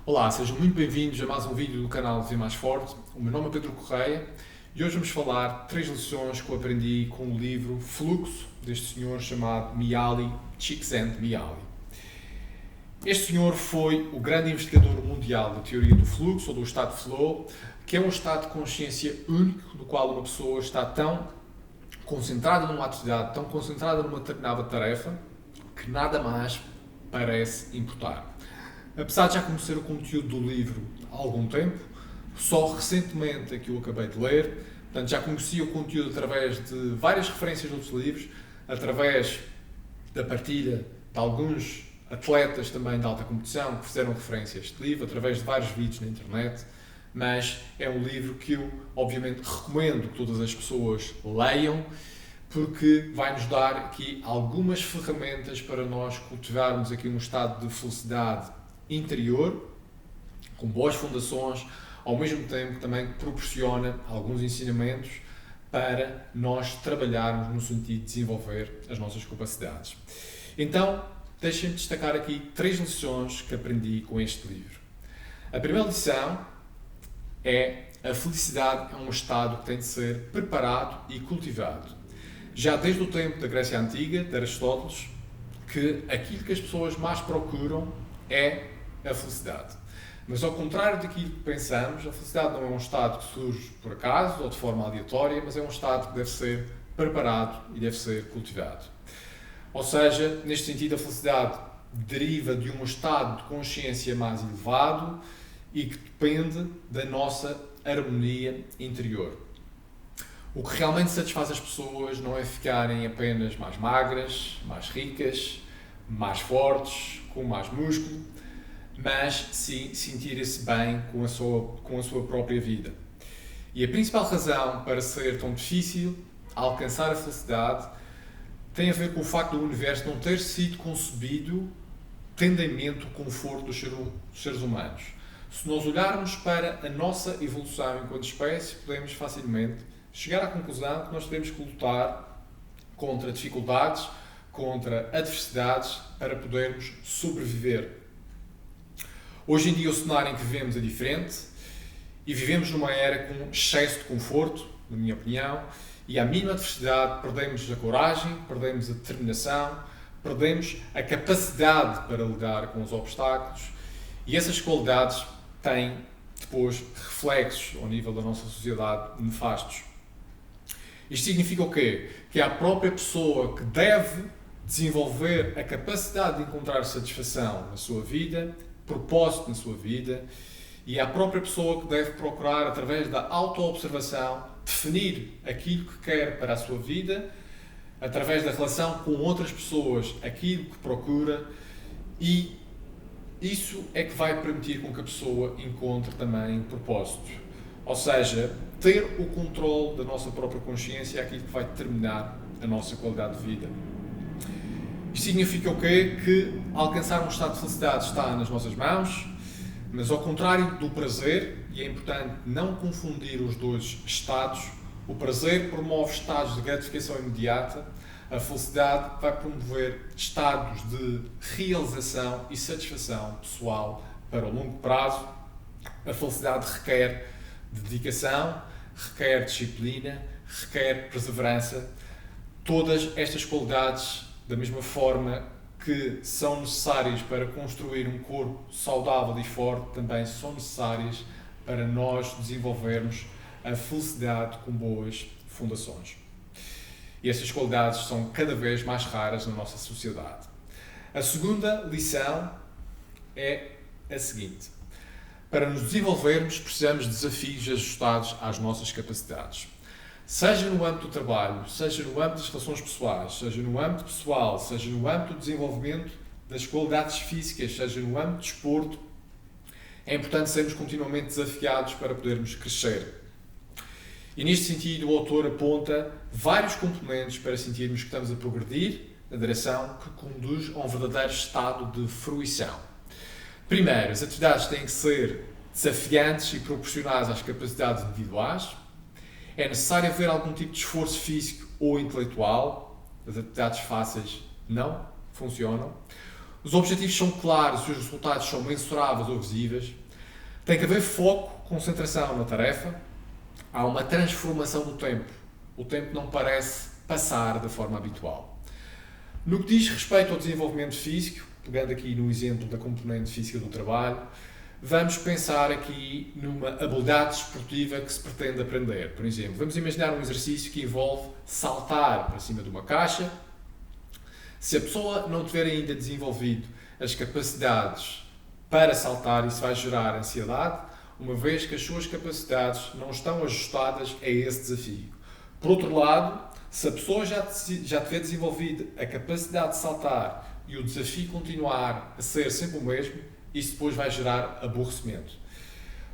Olá, sejam muito bem-vindos a mais um vídeo do canal Viver Mais Forte. O meu nome é Pedro Correia e hoje vamos falar 3 lições que eu aprendi com o livro Fluxo, deste senhor chamado Mihaly Csikszentmihalyi. Este senhor foi o grande investigador mundial da teoria do fluxo ou do estado de flow, que é um estado de consciência único no qual uma pessoa está tão concentrada numa atividade, tão concentrada numa determinada tarefa, que nada mais parece importar. Apesar de já conhecer o conteúdo do livro há algum tempo, só recentemente é que eu acabei de ler, portanto já conhecia o conteúdo através de várias referências de outros livros, através da partilha de alguns atletas também de alta competição que fizeram referência a este livro, através de vários vídeos na internet, mas é um livro que eu obviamente recomendo que todas as pessoas leiam, porque vai nos dar aqui algumas ferramentas para nós cultivarmos aqui um estado de felicidade interior, com boas fundações, ao mesmo tempo também proporciona alguns ensinamentos para nós trabalharmos no sentido de desenvolver as nossas capacidades. Então, deixem-me destacar aqui 3 lições que aprendi com este livro. A primeira lição é: a felicidade é um estado que tem de ser preparado e cultivado. Já desde o tempo da Grécia Antiga, de Aristóteles, que aquilo que as pessoas mais procuram é a felicidade. Mas ao contrário daquilo que pensamos, a felicidade não é um estado que surge por acaso ou de forma aleatória, mas é um estado que deve ser preparado e deve ser cultivado. Ou seja, neste sentido, a felicidade deriva de um estado de consciência mais elevado e que depende da nossa harmonia interior. O que realmente satisfaz as pessoas não é ficarem apenas mais magras, mais ricas, mais fortes, com mais músculo, mas sim sentirem-se bem com a sua própria vida. E a principal razão para ser tão difícil alcançar a felicidade tem a ver com o facto do universo não ter sido concebido tendo em mente o conforto dos seres humanos. Se nós olharmos para a nossa evolução enquanto espécie, podemos facilmente chegar à conclusão que nós teremos que lutar contra dificuldades, contra adversidades, para podermos sobreviver. Hoje em dia o cenário em que vivemos é diferente e vivemos numa era com excesso de conforto, na minha opinião, e à mínima adversidade perdemos a coragem, perdemos a determinação, perdemos a capacidade para lidar com os obstáculos, e essas qualidades têm depois reflexos ao nível da nossa sociedade nefastos. Isto significa o quê? Que é a própria pessoa que deve desenvolver a capacidade de encontrar satisfação na sua vida, propósito na sua vida, e é a própria pessoa que deve procurar, através da autoobservação, definir aquilo que quer para a sua vida, através da relação com outras pessoas, aquilo que procura, e isso é que vai permitir com que a pessoa encontre também propósito. Ou seja, ter o controle da nossa própria consciência é aquilo que vai determinar a nossa qualidade de vida. Isto significa o quê? Que alcançar um estado de felicidade está nas nossas mãos, mas ao contrário do prazer, e é importante não confundir os dois estados, o prazer promove estados de gratificação imediata, a felicidade vai promover estados de realização e satisfação pessoal para o longo prazo. A felicidade requer dedicação, requer disciplina, requer perseverança. Todas estas qualidades, da mesma forma que são necessárias para construir um corpo saudável e forte, também são necessárias para nós desenvolvermos a felicidade com boas fundações. E estas qualidades são cada vez mais raras na nossa sociedade. A segunda lição é a seguinte: para nos desenvolvermos, precisamos de desafios ajustados às nossas capacidades. Seja no âmbito do trabalho, seja no âmbito das relações pessoais, seja no âmbito pessoal, seja no âmbito do desenvolvimento das qualidades físicas, seja no âmbito do desporto, é importante sermos continuamente desafiados para podermos crescer. E neste sentido, o autor aponta vários componentes para sentirmos que estamos a progredir na direção que conduz a um verdadeiro estado de fruição. Primeiro, as atividades têm que ser desafiantes e proporcionais às capacidades individuais. É necessário haver algum tipo de esforço físico ou intelectual. As atividades fáceis não funcionam. os objetivos são claros e os resultados são mensuráveis ou visíveis, tem que haver foco, concentração na tarefa, há uma transformação do tempo. O tempo não parece passar da forma habitual. No que diz respeito ao desenvolvimento físico, pegando aqui no exemplo da componente física do trabalho, vamos pensar aqui numa habilidade desportiva que se pretende aprender. Por exemplo, vamos imaginar um exercício que envolve saltar para cima de uma caixa. Se a pessoa não tiver ainda desenvolvido as capacidades para saltar, isso vai gerar ansiedade, uma vez que as suas capacidades não estão ajustadas a esse desafio. Por outro lado, se a pessoa já tiver desenvolvido a capacidade de saltar e o desafio continuar a ser sempre o mesmo, isso depois vai gerar aborrecimento.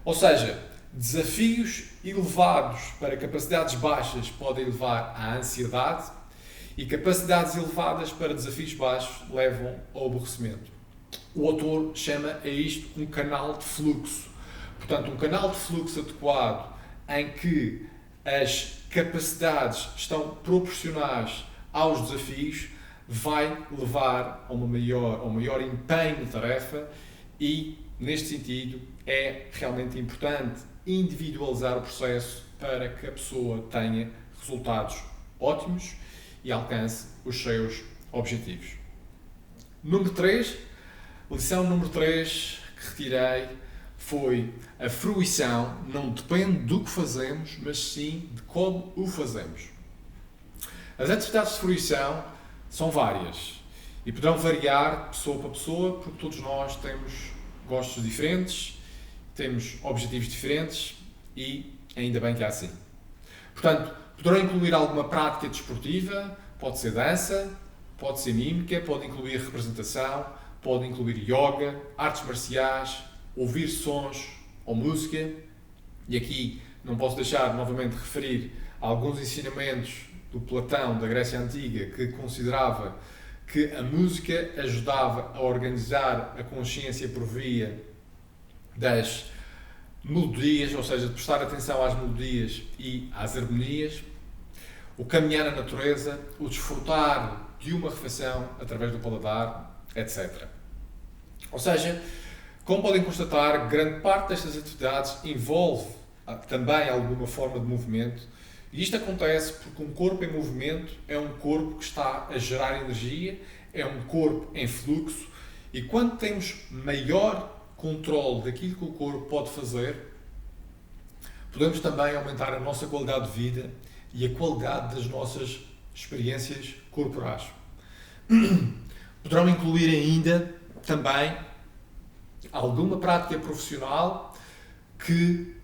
Ou seja, desafios elevados para capacidades baixas podem levar à ansiedade e capacidades elevadas para desafios baixos levam ao aborrecimento. O autor chama a isto um canal de fluxo. Portanto, um canal de fluxo adequado em que as capacidades estão proporcionais aos desafios vai levar a um maior empenho na tarefa e, neste sentido, é realmente importante individualizar o processo para que a pessoa tenha resultados ótimos e alcance os seus objetivos. Lição número 3 que retirei foi: a fruição não depende do que fazemos, mas sim de como o fazemos. As atividades de fruição são várias e poderão variar pessoa para pessoa, porque todos nós temos gostos diferentes, temos objetivos diferentes e ainda bem que é assim. Portanto, poderão incluir alguma prática desportiva, pode ser dança, pode ser mímica, pode incluir representação, pode incluir yoga, artes marciais, ouvir sons ou música. E aqui não posso deixar novamente de referir alguns ensinamentos do Platão, da Grécia Antiga, que considerava que a música ajudava a organizar a consciência por via das melodias, ou seja, de prestar atenção às melodias e às harmonias, o caminhar na natureza, o desfrutar de uma refeição através do paladar, etc. Ou seja, como podem constatar, grande parte destas atividades envolve também alguma forma de movimento. E isto acontece porque um corpo em movimento é um corpo que está a gerar energia, é um corpo em fluxo, e quando temos maior controle daquilo que o corpo pode fazer, podemos também aumentar a nossa qualidade de vida e a qualidade das nossas experiências corporais. Poderão incluir ainda também alguma prática profissional que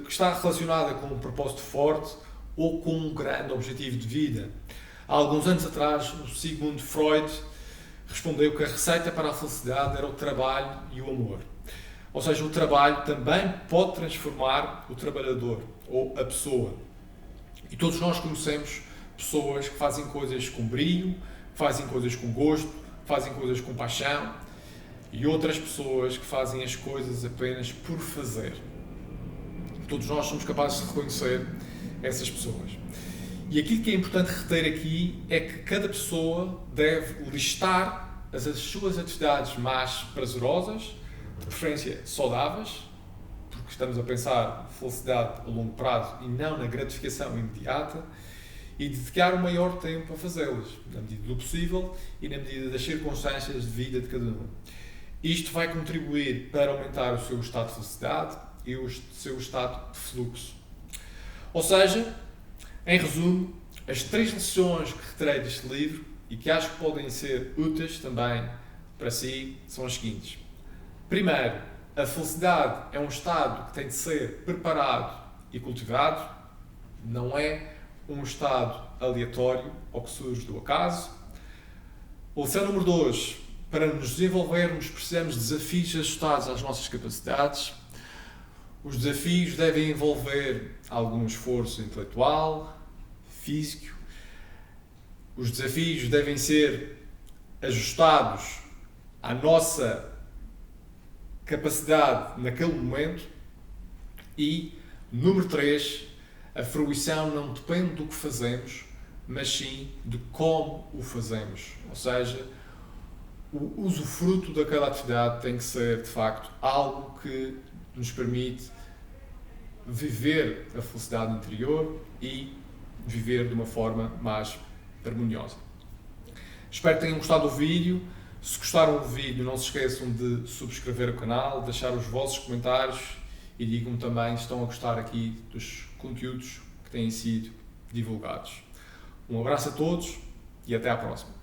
está relacionada com um propósito forte ou com um grande objetivo de vida. Há alguns anos atrás, o Sigmund Freud respondeu que a receita para a felicidade era o trabalho e o amor. Ou seja, o trabalho também pode transformar o trabalhador ou a pessoa. E todos nós conhecemos pessoas que fazem coisas com brilho, que fazem coisas com gosto, que fazem coisas com paixão, e outras pessoas que fazem as coisas apenas por fazer. Todos nós somos capazes de reconhecer essas pessoas. E aquilo que é importante reter aqui é que cada pessoa deve listar as suas atividades mais prazerosas, de preferência saudáveis, porque estamos a pensar felicidade a longo prazo e não na gratificação imediata, e dedicar o maior tempo a fazê-las, na medida do possível e na medida das circunstâncias de vida de cada um. Isto vai contribuir para aumentar o seu estado de felicidade e o seu estado de fluxo. Ou seja, em resumo, as 3 lições que retirei deste livro e que acho que podem ser úteis também para si são as seguintes. Primeiro, a felicidade é um estado que tem de ser preparado e cultivado, não é um estado aleatório ou que surge do acaso. A lição número 2, para nos desenvolvermos precisamos de desafios ajustados às nossas capacidades. Os desafios devem envolver algum esforço intelectual, físico. Os desafios devem ser ajustados à nossa capacidade naquele momento. E, número 3, a fruição não depende do que fazemos, mas sim de como o fazemos. Ou seja, o usufruto daquela atividade tem que ser, de facto, algo que nos permite viver a felicidade interior e viver de uma forma mais harmoniosa. Espero que tenham gostado do vídeo. Se gostaram do vídeo, não se esqueçam de subscrever o canal, deixar os vossos comentários e digam-me também se estão a gostar aqui dos conteúdos que têm sido divulgados. Um abraço a todos e até à próxima.